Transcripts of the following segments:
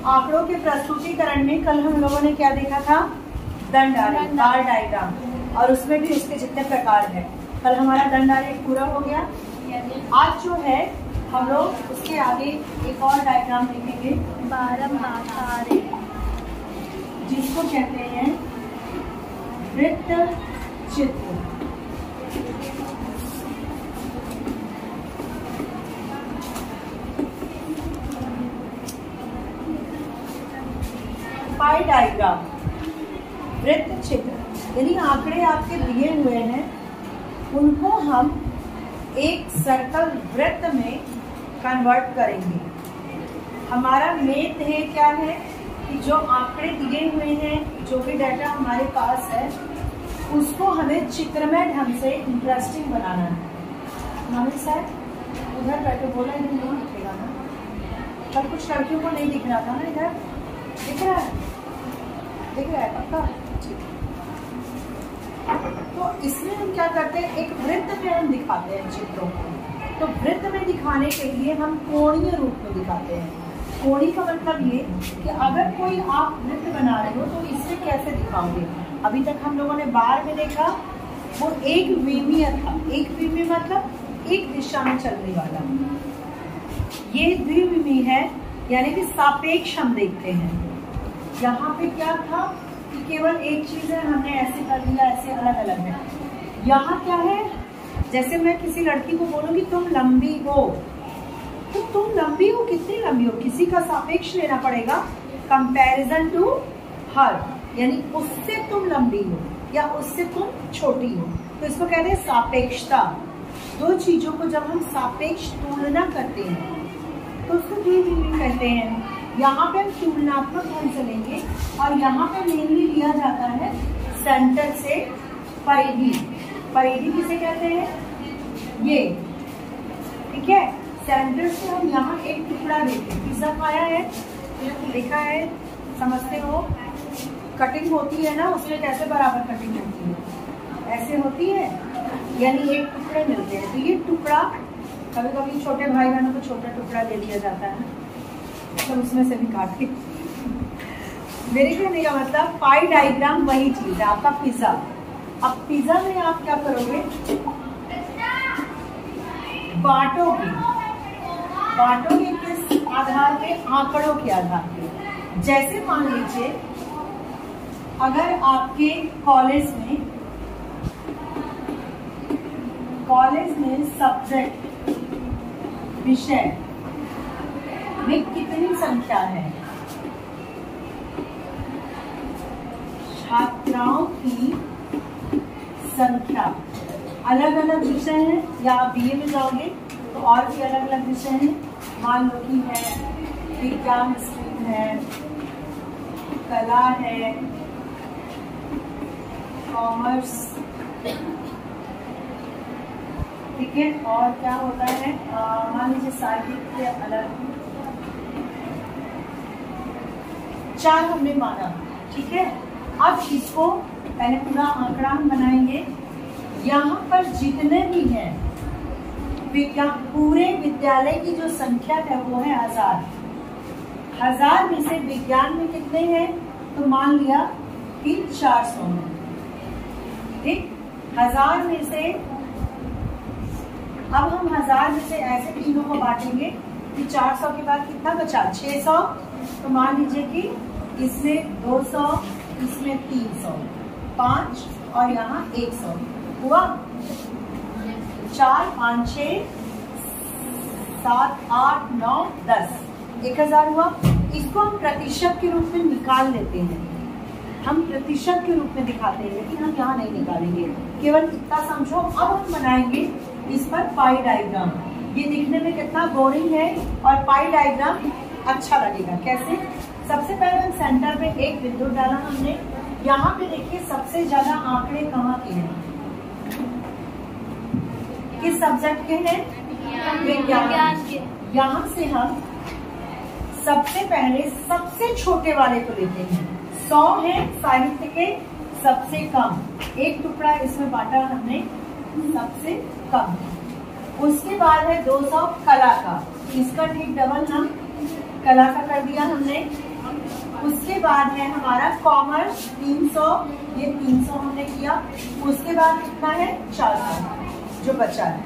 आंकड़ों के प्रस्तुतिकरण में कल हम लोगों ने क्या देखा था? दंड आरेख, बार डायग्राम, और उसमें भी उसके जितने प्रकार हैं। कल हमारा दंड आरेख पूरा हो गया। आज जो है हम लोग उसके आगे एक और डायग्राम देखेंगे, जिसको कहते हैं वृत्त चित्र। पाई डायग्राम, वृत्त चित्र, यानी आंकड़े आपके दिए हुए हैं, उनको हम एक सर्कल वृत्त में कन्वर्ट करेंगे। हमारा मेन ध्येय क्या है कि जो आंकड़े दिए हुए हैं, जो भी डाटा हमारे पास है, उसको हमें चित्रमय ढंग से इंटरेस्टिंग बनाना है। हमारे साथ उधर बैठे बोला इधर नहीं दिखेगा ना, पर कुछ लड़कियों को नहीं दिख रहा था ना, इधर दिख रहा है, दिख रहा है पक्का। तो इसमें हम क्या करते हैं, एक वृत्त में हम दिखाते हैं चित्रों को। तो वृत्त में दिखाने के लिए हम कोणीय रूप में दिखाते हैं। कोणीय का मतलब ये कि अगर कोई आप वृत्त बना रहे हो तो इससे कैसे दिखाओगे। अभी तक हम लोगों ने बार में देखा, वो एक विमीय था। एक विमीय मतलब एक दिशा में चलने वाला। ये द्विविमीय है, यानी कि सापेक्ष हम देखते हैं। यहाँ पे क्या था कि केवल एक चीज है, हमने ऐसे कर लिया, ऐसे अलग अलग है। यहाँ क्या है, जैसे मैं किसी लड़की को बोलूंगी तुम लंबी हो, तो तुम लंबी हो, कितनी लंबी हो, किसी का सापेक्ष लेना पड़ेगा, कंपैरिजन टू हर, यानी उससे तुम लंबी हो या उससे तुम छोटी हो। तो इसको कहते हैं सापेक्षता। दो चीजों को जब हम सापेक्ष तुलना करते हैं तो उसको द्विविमीय कहते हैं। यहाँ पे हम तुलनात्मक ढंग से लेंगे, और यहाँ पे मेनली लिया जाता है सेंटर से परिधि। परिधि किसे कहते हैं? ये, ठीक है। सेंटर से हम यहाँ एक टुकड़ा देते हैं। पिज्जा खाया है, देखा है, समझते हो? कटिंग होती है ना, उसमें कैसे बराबर कटिंग होती है, ऐसे होती है, यानी एक टुकड़े मिलते हैं। तो ये टुकड़ा, कभी कभी छोटे भाई बहनों को छोटा टुकड़ा दे दिया जाता है, तो उसमें से भी काट के। मेरे कहने का मतलब पाई डायग्राम वही चीज है, आपका पिज्जा। अब पिज्जा में आप क्या करोगे, बांटोगे। बांटोगे किस आधार पे? आंकड़ों के आधार पे। जैसे मान लीजिए अगर आपके कॉलेज में सब्जेक्ट, विषय में कितनी संख्या है, छात्राओं की संख्या, अलग अलग विषय हैं, या आप बीए में जाओगे तो और भी अलग अलग विषय हैं। मान लो कि है विज्ञान स्ट्रीम है, कला है, कॉमर्स, ठीक है, और क्या होता है, मान लीजिए साहित्य अलग, 4 हमने माना, ठीक है। अब इसको पहले पूरा आंकड़ा हम बनाएंगे। यहाँ पर जितने भी हैं पूरे विद्यालय की जो संख्या है वो है 1000। 1000 में से विज्ञान में कितने हैं, तो मान लिया कि 400 में, ठीक। 1000 में से, अब हम 1000 में से ऐसे तीनों को बांटेंगे कि 400 के बाद कितना बचा, 600। तो मान लीजिए कि इसमें 200, इसमें 300, 5 और यहाँ 100 हुआ। 4, 5, 6, 7, 8, 9, 10, 1000 हुआ। इसको हम प्रतिशत के रूप में निकाल लेते हैं, हम प्रतिशत के रूप में दिखाते हैं, लेकिन हम यहाँ नहीं निकालेंगे, केवल इतना समझो। अब हम बनाएंगे इस पर पाई डायग्राम। ये दिखने में कितना बोरिंग है, और पाई डायग्राम अच्छा लगेगा। कैसे? सबसे पहले हम सेंटर पे एक बिंदु डाला हमने। यहाँ पे देखिए सबसे ज्यादा आंकड़े कहाँ के हैं, किस सब्जेक्ट के हैं? विज्ञान के। यहाँ से हम सबसे पहले सबसे छोटे वाले को लेते हैं। 100 है साहित्य के, सबसे कम एक टुकड़ा इसमें बांटा हमने, सबसे कम। उसके बाद है 200 कला का, इसका ठीक डबल हम कला का कर दिया हमने। उसके बाद है हमारा कॉमर्स 300, ये 300 हमने किया। उसके बाद कितना है 400 जो बचा है,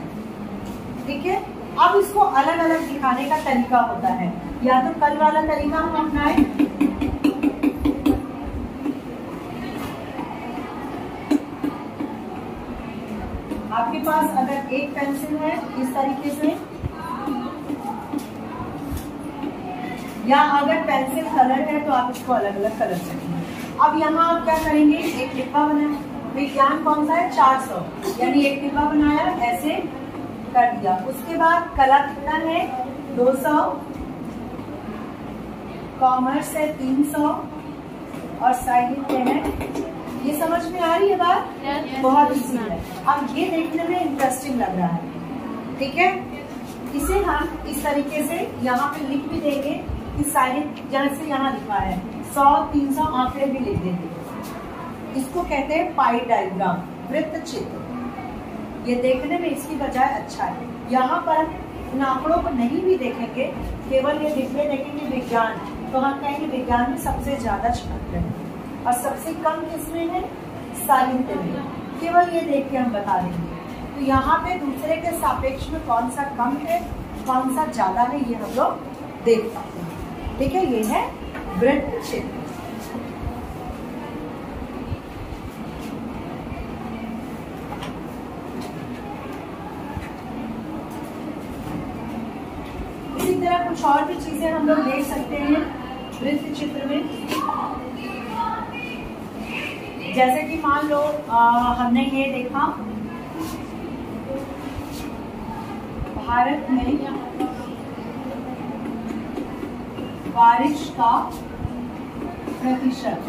ठीक है। अब इसको अलग अलग दिखाने का तरीका होता है, या तो कल वाला तरीका हम अपनाएं, आपके पास अगर एक पेंसिल है इस तरीके से, या अगर पेंसिल कलर है तो आप इसको अलग अलग कलर करेंगे। अब यहाँ आप क्या करेंगे, एक डिब्बा बनाए, विज्ञान कौन सा है 400, यानी एक डिब्बा बनाया ऐसे कर दिया। उसके बाद कला कितना है 200, कॉमर्स है 300 और साहित्य है, ये समझ में आ रही है बात? बहुत इजी है। अब ये देखने में इंटरेस्टिंग लग रहा है, ठीक है। इसे हम इस तरीके से यहाँ पे लिख भी देंगे कि साहित्य जैसे यहाँ लिखा है 100 300 आंकड़े भी लिख देंगे। इसको कहते हैं पाई डायग्राम, वृत्त चित्र। ये देखने में इसकी बजाय अच्छा है। यहाँ पर इन आंकड़ों को नहीं भी देखेंगे, केवल ये डिब्बे देखेंगे विज्ञान, तो हम कहेंगे विज्ञान में सबसे ज्यादा छात्र है और सबसे कम किसमें है साहित्य में। केवल ये देख के हम बता देंगे। तो यहाँ पे दूसरे के सापेक्ष में कौन सा कम है कौन सा ज्यादा है ये हम लोग देख पाते हैं, ठीक है। ये है वृत्त चित्र। इसी तरह कुछ और भी चीजें हम लोग देख सकते हैं वृत्त चित्र में। जैसे कि मान लो हमने ये देखा भारत में बारिश का प्रतिशत,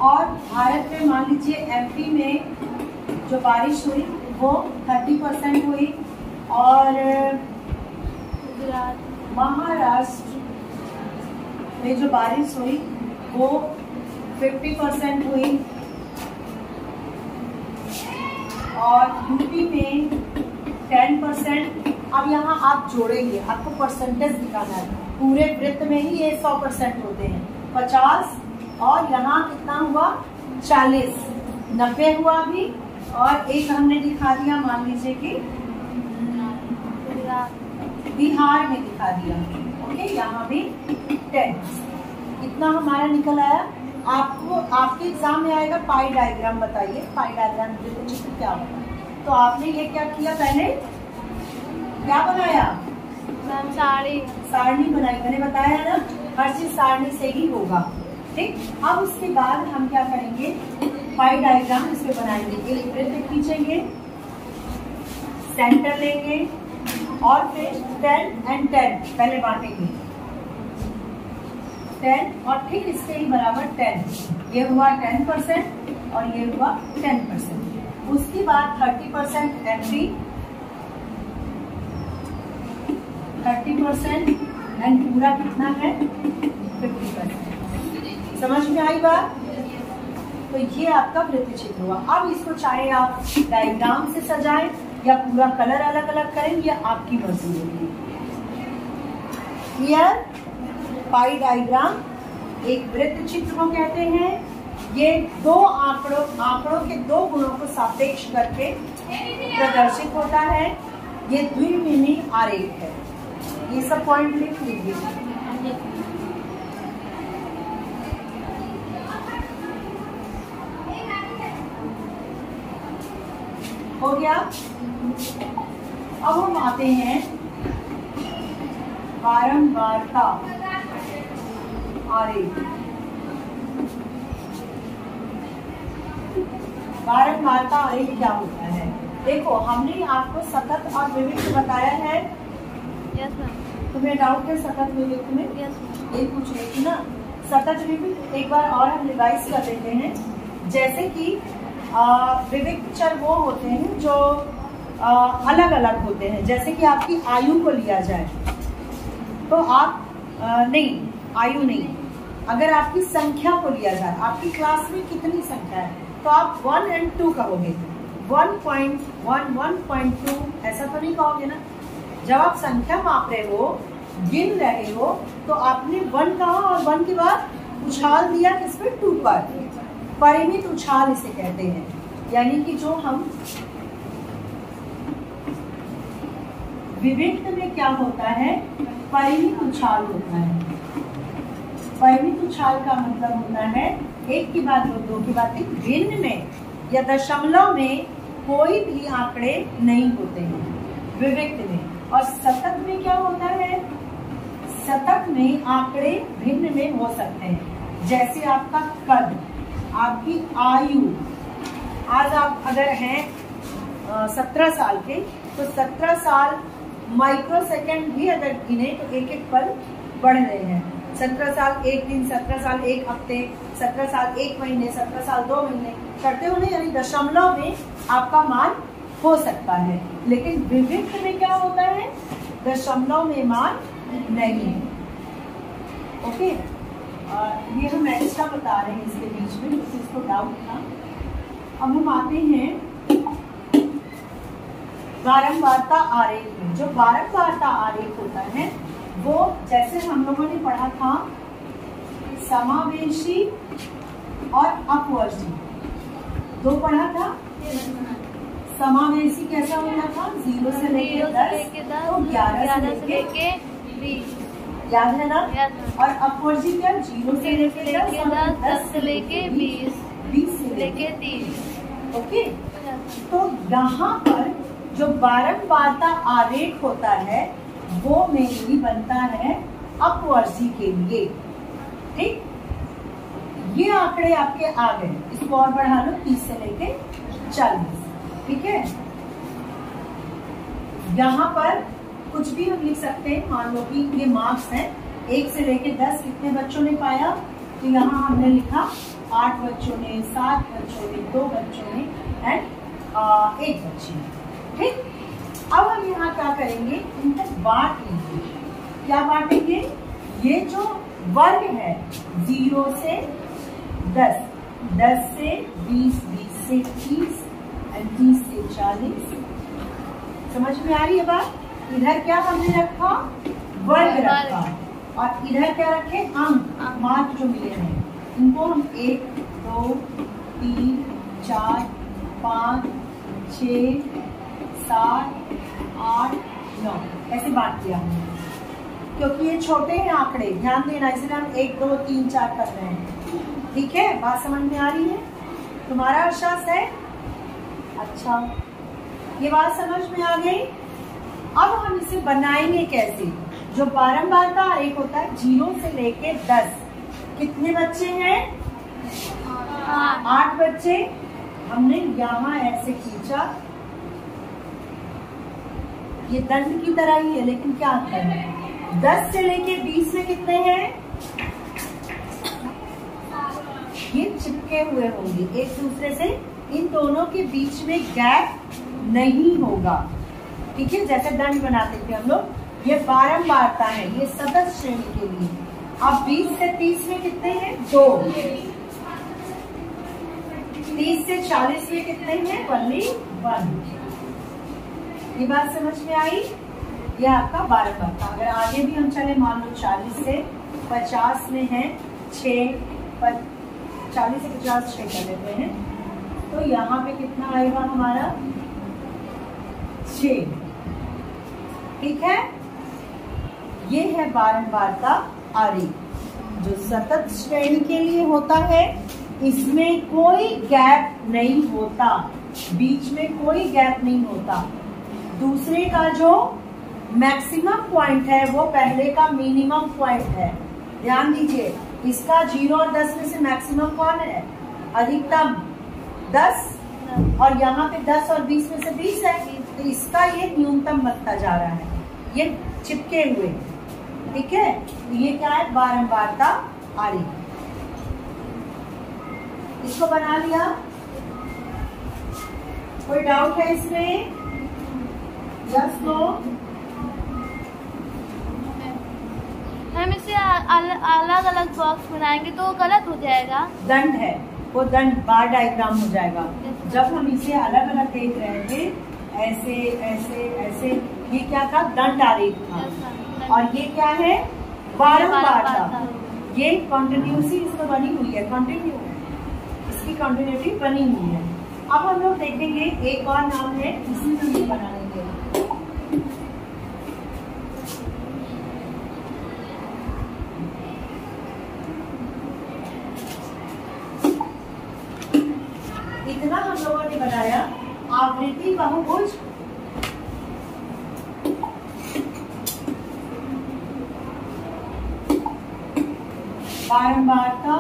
और भारत में मान लीजिए एमपी में जो बारिश हुई वो 30% हुई, और महाराष्ट्र में जो बारिश हुई वो 50% हुई, और यूपी में 10%। अब यहाँ आप जोड़ेंगे, आपको परसेंटेज दिखाना है। पूरे वृत्त में ही ये 100% होते हैं, 50, और यहाँ कितना हुआ 40, 90 हुआ अभी, और एक हमने दिखा दिया मान लीजिए कि बिहार में दिखा दिया, ओके। यहाँ भी 10, इतना हमारा निकल आया। आपको आपके एग्जाम में आएगा पाई डायग्राम, बताइए पाई डायग्राम वृत्त चित्र क्या होता है। तो आपने ये क्या किया, पहले क्या बनाया, सारणी बनाई, मैंने बताया ना हर चीज सारणी से ही होगा, ठीक। अब उसके बाद हम क्या करेंगे, पाई डायग्राम इस पे बनाएंगे। एक वृत्त खींचेंगे, सेंटर लेंगे, और फिर 10 and 10 पहले बांटेंगे, 10 और ठीक इसके ही बराबर 10, ये हुआ 10% और ये हुआ 10%। उसके बाद 30% एमपी, 30% एंड पूरा कितना है 50%। समझ में आई बात? तो ये आपका वृत्त चित्र हुआ। अब इसको चाहे आप डायग्राम से सजाएं या पूरा कलर अलग अलग करें, ये आपकी मर्जी होगी। क्लियर? पाई डायग्राम एक वृत्त चित्र को कहते हैं। ये दो आंकड़ों के दो गुणों को सापेक्ष करके प्रदर्शित होता है। ये द्विविमीय आरेख है। ये सब पॉइंट लिख लीजिए। हो गया। अब हम आते हैं बारंबारता आरेख। बारंबारता आरेख क्या होता है? देखो, हमने आपको सतत और विविक्त बताया है। Yes ma'am. तुम्हें डाउट है सतत विविक्त में? यस। ये पूछ रही थी ना। सतत विविक्त एक बार और हम रिवाइज कर देते हैं। जैसे कि विविक्त चर वो होते हैं जो अलग अलग होते हैं। जैसे कि आपकी आयु को लिया जाए तो आप नहीं, आयु नहीं, अगर आपकी संख्या को लिया जाए, आपकी क्लास में कितनी संख्या है, तो आप 1 और 2 कहोगे। 1.1, 1.2 ऐसा तो नहीं कहोगे ना। जब आप संख्या माप रहे हो गिन रहे हो तो आपने 1 कहा और 1 के बाद उछाल दिया किस पे? 2 पर। परिमित उछाल इसे कहते हैं। यानी कि जो हम विविक्त में क्या होता है? परिमित उछाल होता है। परिमित उछाल का मतलब होता है 1 के बाद 2, 2 के बाद 3। भिन्न में या दशमलव में कोई भी आंकड़े नहीं होते हैं विविक्त में। और शतक में क्या होता है? शतक में आंकड़े भिन्न में हो सकते हैं। जैसे आपका कद, आपकी आयु। आज आप अगर हैं 17 साल के तो 17 साल माइक्रो सेकेंड भी अगर गिने तो एक एक पल बढ़ रहे हैं। 17 साल 1 दिन, 17 साल 1 हफ्ते, 17 साल 1 महीने, 17 साल 2 महीने करते हुए, यानी दशमलव में आपका मान हो सकता है। लेकिन विविक्त में क्या होता है? दशमलव में मान नहीं। ओके, ये हम एक्स्ट्रा बता रहे हैं इसके बीच में, जिसको डाउट था। अब हम आते हैं बारंबारता आरेख में। जो बारंबारता आरेख होता है वो जैसे हम लोगों ने पढ़ा था समावेशी और अपवर्ती, 2 पढ़ा था। समावेशी कैसा होता था? 0 से लेकर 10 तो 11 से लेके 20, याद है ना? और अपवर्ती क्या? 0 से लेके 10 से लेके 20, 20 से लेके 30। ओके, तो यहाँ पर जो बारंबारता आरेख होता है वो मेनली बनता है अपवर्ती के लिए। ठीक, ये आंकड़े आपके आ गए। इसको और बढ़ा लो 30 से लेके 40। ठीक है, यहाँ पर कुछ भी हम लिख सकते हैं। मान लो कि ये मार्क्स हैं 1 से लेके 10 कितने बच्चों ने पाया, तो यहाँ हमने लिखा 8 बच्चों ने, 7 बच्चों ने, 2 बच्चों ने एंड 1 बच्चे ने। ठीक, अब हम यहाँ क्या करेंगे? इनको बांट लेंगे। क्या बांटेंगे? ये जो वर्ग है 0 से 10, 10 से 20, 20 से 30 और 30 से 40। समझ में आ रही है बात? इधर क्या हमने रखा? वर्ग रखा। और इधर क्या रखे? अंक, मार्क जो मिले हैं। इनको हम 1, 2, 3, 4, 5, 6, 7, 8, 9 ऐसे बांट दिया हमने। क्योंकि ये छोटे हैं आंकड़े, ध्यान देना, इसलिए हम 1, 2, 3, 4 कर रहे हैं। ठीक है, बात समझ में आ रही है? तुम्हारा आश्वास है? अच्छा, ये बात समझ में आ गई। अब हम इसे बनाएंगे कैसे? जो बारंबारता आरेख होता है 0 से लेके 10, कितने बच्चे हैं? 8 बच्चे। हमने यहाँ ऐसे खींचा, ये दंड की तरह ही है, लेकिन क्या अंतर है? 10 से लेके 20 में कितने हैं? ये चिपके हुए होंगे एक दूसरे से, इन दोनों के बीच में गैप नहीं होगा। ठीक है, जैसे दंड बनाते थे हम लोग। ये बारंबारता है, ये सतत श्रेणी के लिए। अब 20 से 30 में कितने हैं? 2। 30 से 40 में कितने हैं? only 1। ये बात समझ में आई? ये आपका बारंबारता। अगर आगे भी हम चले, मान लो 40 से 50 में है 6, 40 से 50 6 कर लेते हैं, तो यहाँ पे कितना आएगा हमारा? 6। ठीक है, ये है बारंबारता आरेख जो सतत श्रेणी के लिए होता है। इसमें कोई गैप नहीं होता, बीच में कोई गैप नहीं होता। दूसरे का जो मैक्सिमम पॉइंट है वो पहले का मिनिमम पॉइंट है। ध्यान दीजिए, इसका 0 और 10 में से मैक्सिमम कौन है? अधिकतम 10, और यहाँ पे 10 और 20 में से 20 है, तो इसका ये न्यूनतम बनता जा रहा है, ये चिपके हुए। ठीक है, ये क्या है? बारंबारता आरेख। इसको बना लिया। कोई डाउट है इसमें? Yes, no? हम इसे अलग अलग बॉक्स बनाएंगे तो गलत हो जाएगा। दंड है वो, दंड बार डायग्राम हो जाएगा। जब हम इसे अलग अलग देख रहे थे, ऐसे ऐसे ऐसे, ये क्या था? दंड आरेख था। और ये क्या है, बारंबारता। ये कंटिन्यूसी इसमें बनी हुई है, कंटिन्यू इसकी कंटिन्यूटी बनी हुई है। अब हम लोग देखेंगे एक और नाम है, इसी में ये बना लेंगे। इतना हम लोगों ने बनाया आवृत्ति बहुभुज, बारंबारता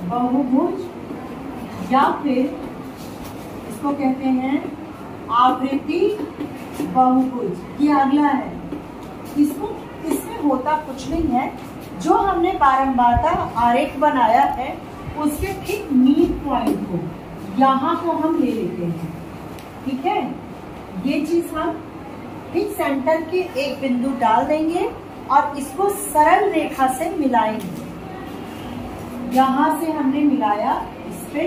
बहुभुज, या फिर इसको कहते हैं आवृत्ति बहुभुज। ये अगला है। इसमें होता कुछ नहीं है, जो हमने बारंबारता आरेख बनाया है उसके ठीक मीड पॉइंट को यहाँ को हम ले लेते हैं। ठीक है, ये चीज हम ठीक सेंटर के एक बिंदु डाल देंगे और इसको सरल रेखा से मिलाएंगे। यहाँ से हमने मिलाया इस पे,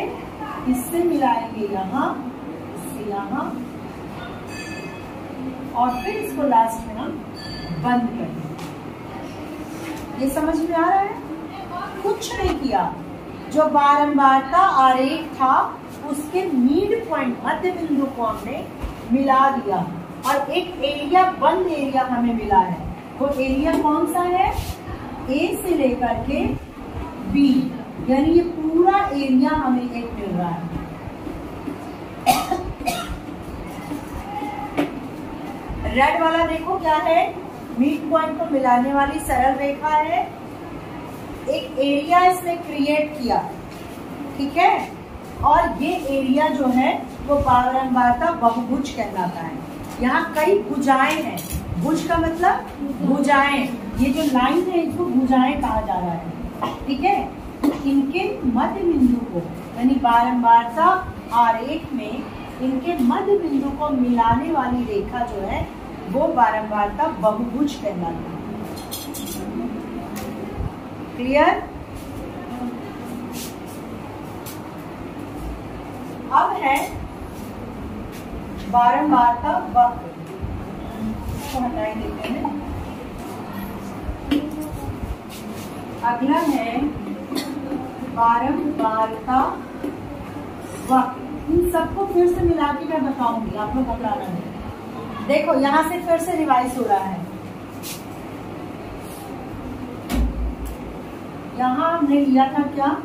इससे मिलाएंगे यहाँ, इससे यहाँ, और फिर इसको लास्ट में हम बंद कर देंगे। ये समझ में आ रहा है? कुछ नहीं किया, जो बारंबारता आरेख था उसके मीड पॉइंट मध्य बिंदु को हमने मिला दिया और एक एरिया, बंद एरिया हमें मिला है। वो एरिया कौन सा है? ए से लेकर के बी, यानी ये पूरा एरिया हमें एक मिल रहा है। रेड वाला देखो क्या है, मीड पॉइंट को मिलाने वाली सरल रेखा है। एक एरिया इसने क्रिएट किया, ठीक है, और ये एरिया जो है वो बारंबारता बहुभुज कहलाता है। यहाँ कई भुजाएं हैं, भुज का मतलब भुजाएं, ये जो लाइन है इसको भुजाएं कहा जा रहा है। ठीक है, इनके मध्य बिंदु को, यानी बारंबारता आरेख में इनके मध्य बिंदु को मिलाने वाली रेखा जो है वो बारंबारता बहुभुज कहलाती है। क्लियर? अब है बारंबारता वक्र, इसको हटाए देते हैं। अगला है बारंबारता वक्र। इन सबको फिर से मिला के मैं बताऊंगी, आप लोग घबराना नहीं। देखो यहाँ से फिर से रिवाइज हो रहा है। यहाँ हमने लिया था क्या,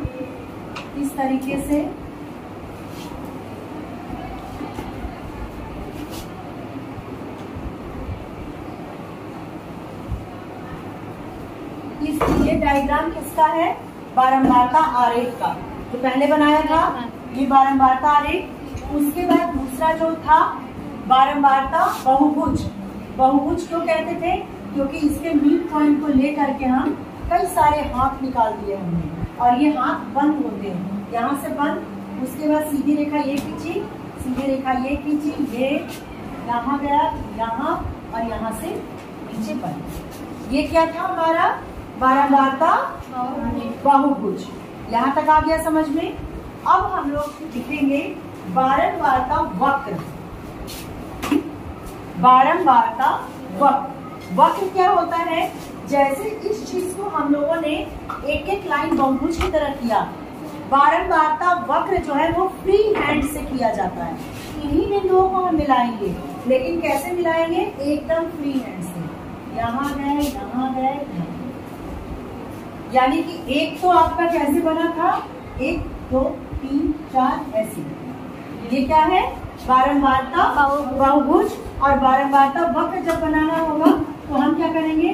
इस तरीके से ये डायग्राम किसका है? बारंबारता आरेख का, जो पहले बनाया था ये बारंबारता आरेख। उसके बाद दूसरा जो था बारंबारता बहुभुज। बहुभुज क्यों कहते थे? क्योंकि इसके मीड पॉइंट को लेकर के हम कई सारे हाथ निकाल दिए हमने, और ये हाथ बंद होते हैं, यहाँ से बंद। उसके बाद सीधी रेखा ये खींची, सीधी रेखा ये खींची, ये यहाँ गया, यहाँ, और यहाँ से नीचे बंद। ये क्या था हमारा? बारंबारता बहुभुज। यहाँ तक आ गया समझ में? अब हम लोग लिखेंगे बारंबारता वक्र। बारंबारता वक्र। वक्र क्या होता है? जैसे इस चीज को हम लोगों ने एक एक लाइन बहुभुज की तरह किया, बारंबारता वक्र जो है वो फ्री हैंड से किया जाता है। इन्हीं बिंदुओं को हम मिलाएंगे, लेकिन कैसे मिलाएंगे? एकदम फ्री हैंड से। यहाँ गए, यहाँ गए, यानी कि एक तो आपका कैसे बना था? 1 2 3 4 ऐसे। ये क्या है? बारंबारता बहुभुज। और बारंबारता वक्र जब बनाना होगा तो हम क्या करेंगे?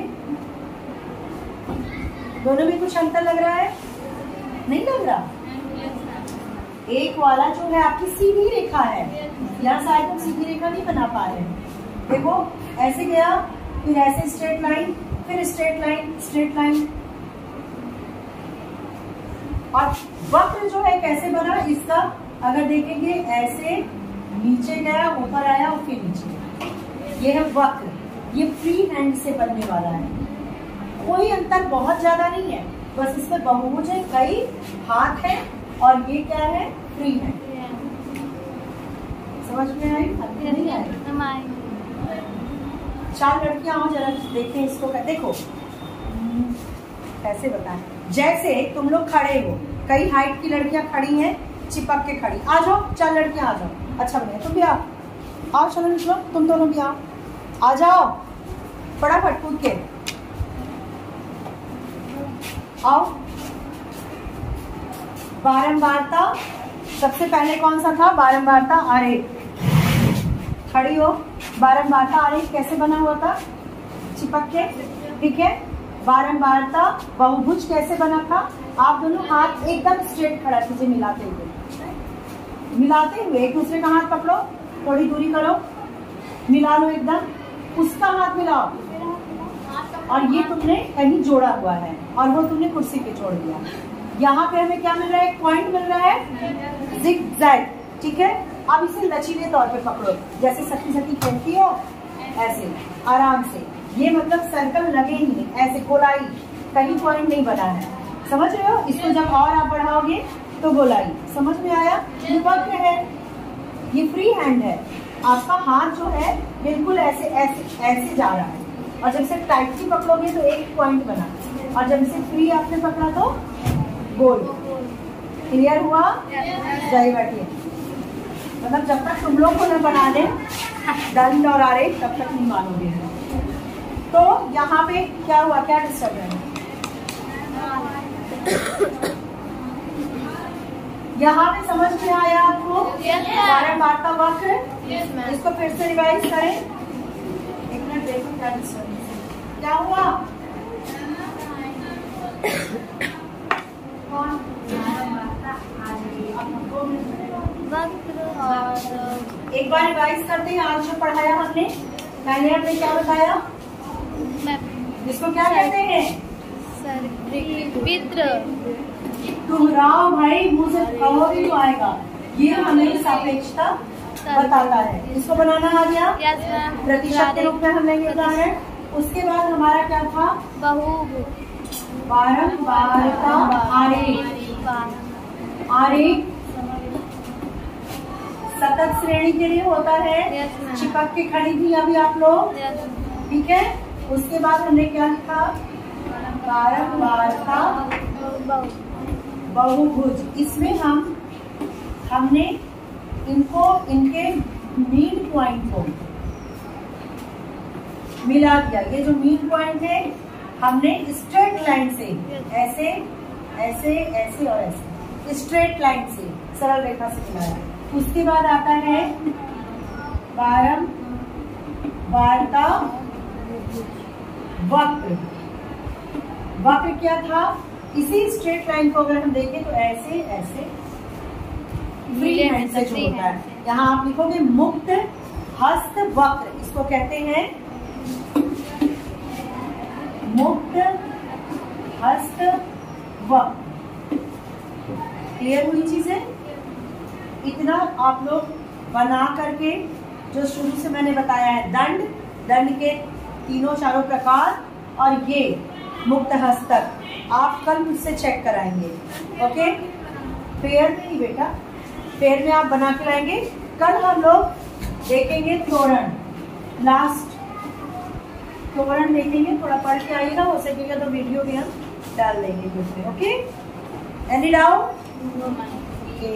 दोनों में कुछ अंतर लग रहा है? नहीं लग रहा? एक वाला जो है आपकी सीधी रेखा है, यहाँ शायद हम सीधी रेखा नहीं बना पा रहे। देखो ऐसे गया, फिर ऐसे स्ट्रेट लाइन, फिर स्ट्रेट लाइन, स्ट्रेट लाइन। और वक्र जो है कैसे बना इसका अगर देखेंगे, ऐसे नीचे गया, ऊपर आया और फिर नीचे। ये है वक्र, ये फ्री हैंड से बनने वाला है। कोई अंतर बहुत ज्यादा नहीं है, बस इसमें बहुभुज है, कई हाथ है, और ये क्या है? Free hand. समझ में आई? नहीं आई? 4 लड़कियां आओ जरा देखें इसको। देखो कैसे बताएं, जैसे तुम लोग खड़े हो, कई हाइट की लड़कियां खड़ी हैं चिपक के खड़ी, आ जाओ 4 लड़कियां आ जाओ। अच्छा बनेगा, तुम भी आओ, चलो निकलो, तुम दोनों भी आ जाओ फटाफट कूद के आओ। बारंबारता, सबसे पहले कौन सा था? बारंबारता आरेख। खड़ी हो, बारंबारता आरेख कैसे बना हुआ था? चिपक के, ठीक है। बारंबारता बहुभुज कैसे बना था? आप दोनों हाथ एकदम स्ट्रेट खड़ा कीजिए, मिलाते हुए एक दूसरे का हाथ पकड़ो, थोड़ी दूरी करो, मिला लो एकदम, उसका हाथ मिलाओ, और ये तुमने कहीं जोड़ा हुआ है और वो तुमने कुर्सी पे छोड़ दिया। यहाँ पे हमें क्या मिल रहा है? एक पॉइंट मिल रहा है, जिगजैग, ठीक है। अब इसे लचीले तौर पे पकड़ो, जैसे सखी खेलती हो ऐसे आराम से। ये मतलब सर्कल लगे ही नहीं, ऐसे गोलाई, कहीं पॉइंट नहीं बना है, समझ रहे हो? इसको जब और आप बढ़ाओगे तो गोलाई, समझ में आया? ये वक्र है, ये फ्री हैंड है, आपका हाथ जो है बिल्कुल ऐसे ऐसे ऐसे जा रहा है, और जब से टाइटली पकड़ोगे तो एक पॉइंट बना, और जब से फ्री आपने पकड़ा तो गोल। क्लियर हुआ? सही बैठिए। मतलब जब तक तुम लोग को न बना दे दंड और आरेख तब तक नहीं मानोगे। तो यहाँ पे क्या हुआ, क्या डिस्टर्ब है? यहाँ पे समझ में आया आपको? बारंबारता वक्र, इसको फिर से रिवाइज करें। एक मिनट देखो क्या डिस्टर्ब है, क्या हुआ? एक बार रिवाइज करते हैं आज जो पढ़ाया हमने। पहले हमने क्या बताया? इसको क्या कहते हैं? दोहराओ भाई, मुंह से कहो भी तो आएगा। ये हमें सापेक्षता बताता है। इसको बनाना आ गया? प्रतिशत के रूप में हमने ये उदाहरण। उसके बाद हमारा क्या था? बारंबारता आरेख। आरेख सतत श्रेणी के लिए होता है, चिपक के खड़ी थी अभी आप लोग, ठीक है। उसके बाद हमने क्या लिखा? बारंबारता बहुभुज। इसमें हमने इनको इनके मीन पॉइंट को मिला दिया। ये जो मीन पॉइंट है हमने स्ट्रेट लाइन से ऐसे ऐसे ऐसे और ऐसे स्ट्रेट लाइन से सरल रेखा से मिलाया। उसके बाद आता है बारंबारता वक्र। वक्र क्या था? इसी स्ट्रेट लाइन को अगर हम देखें तो ऐसे ऐसे फ्री हैंड से जोड़ता है। यहाँ आप लिखोगे मुक्त हस्त वक्र, इसको कहते हैं मुक्त हस्त वक्र। क्लियर हुई चीजें? इतना आप लोग बना करके, जो शुरू से मैंने बताया है, दंड के तीनों चारों प्रकार, और ये मुक्त हस्तक, आप कल मुझसे चेक कराएंगे। ओके, पेयर में ही बेटा, पेयर में आप बना के लाएंगे। कल हम लोग देखेंगे तोरण, लास्ट तोरण देखेंगे। थोड़ा पढ़ के आइएगा, हो सकेगा तो वीडियो भी हम डाल देंगे ग्रुप में। Okay, any doubt? ओके।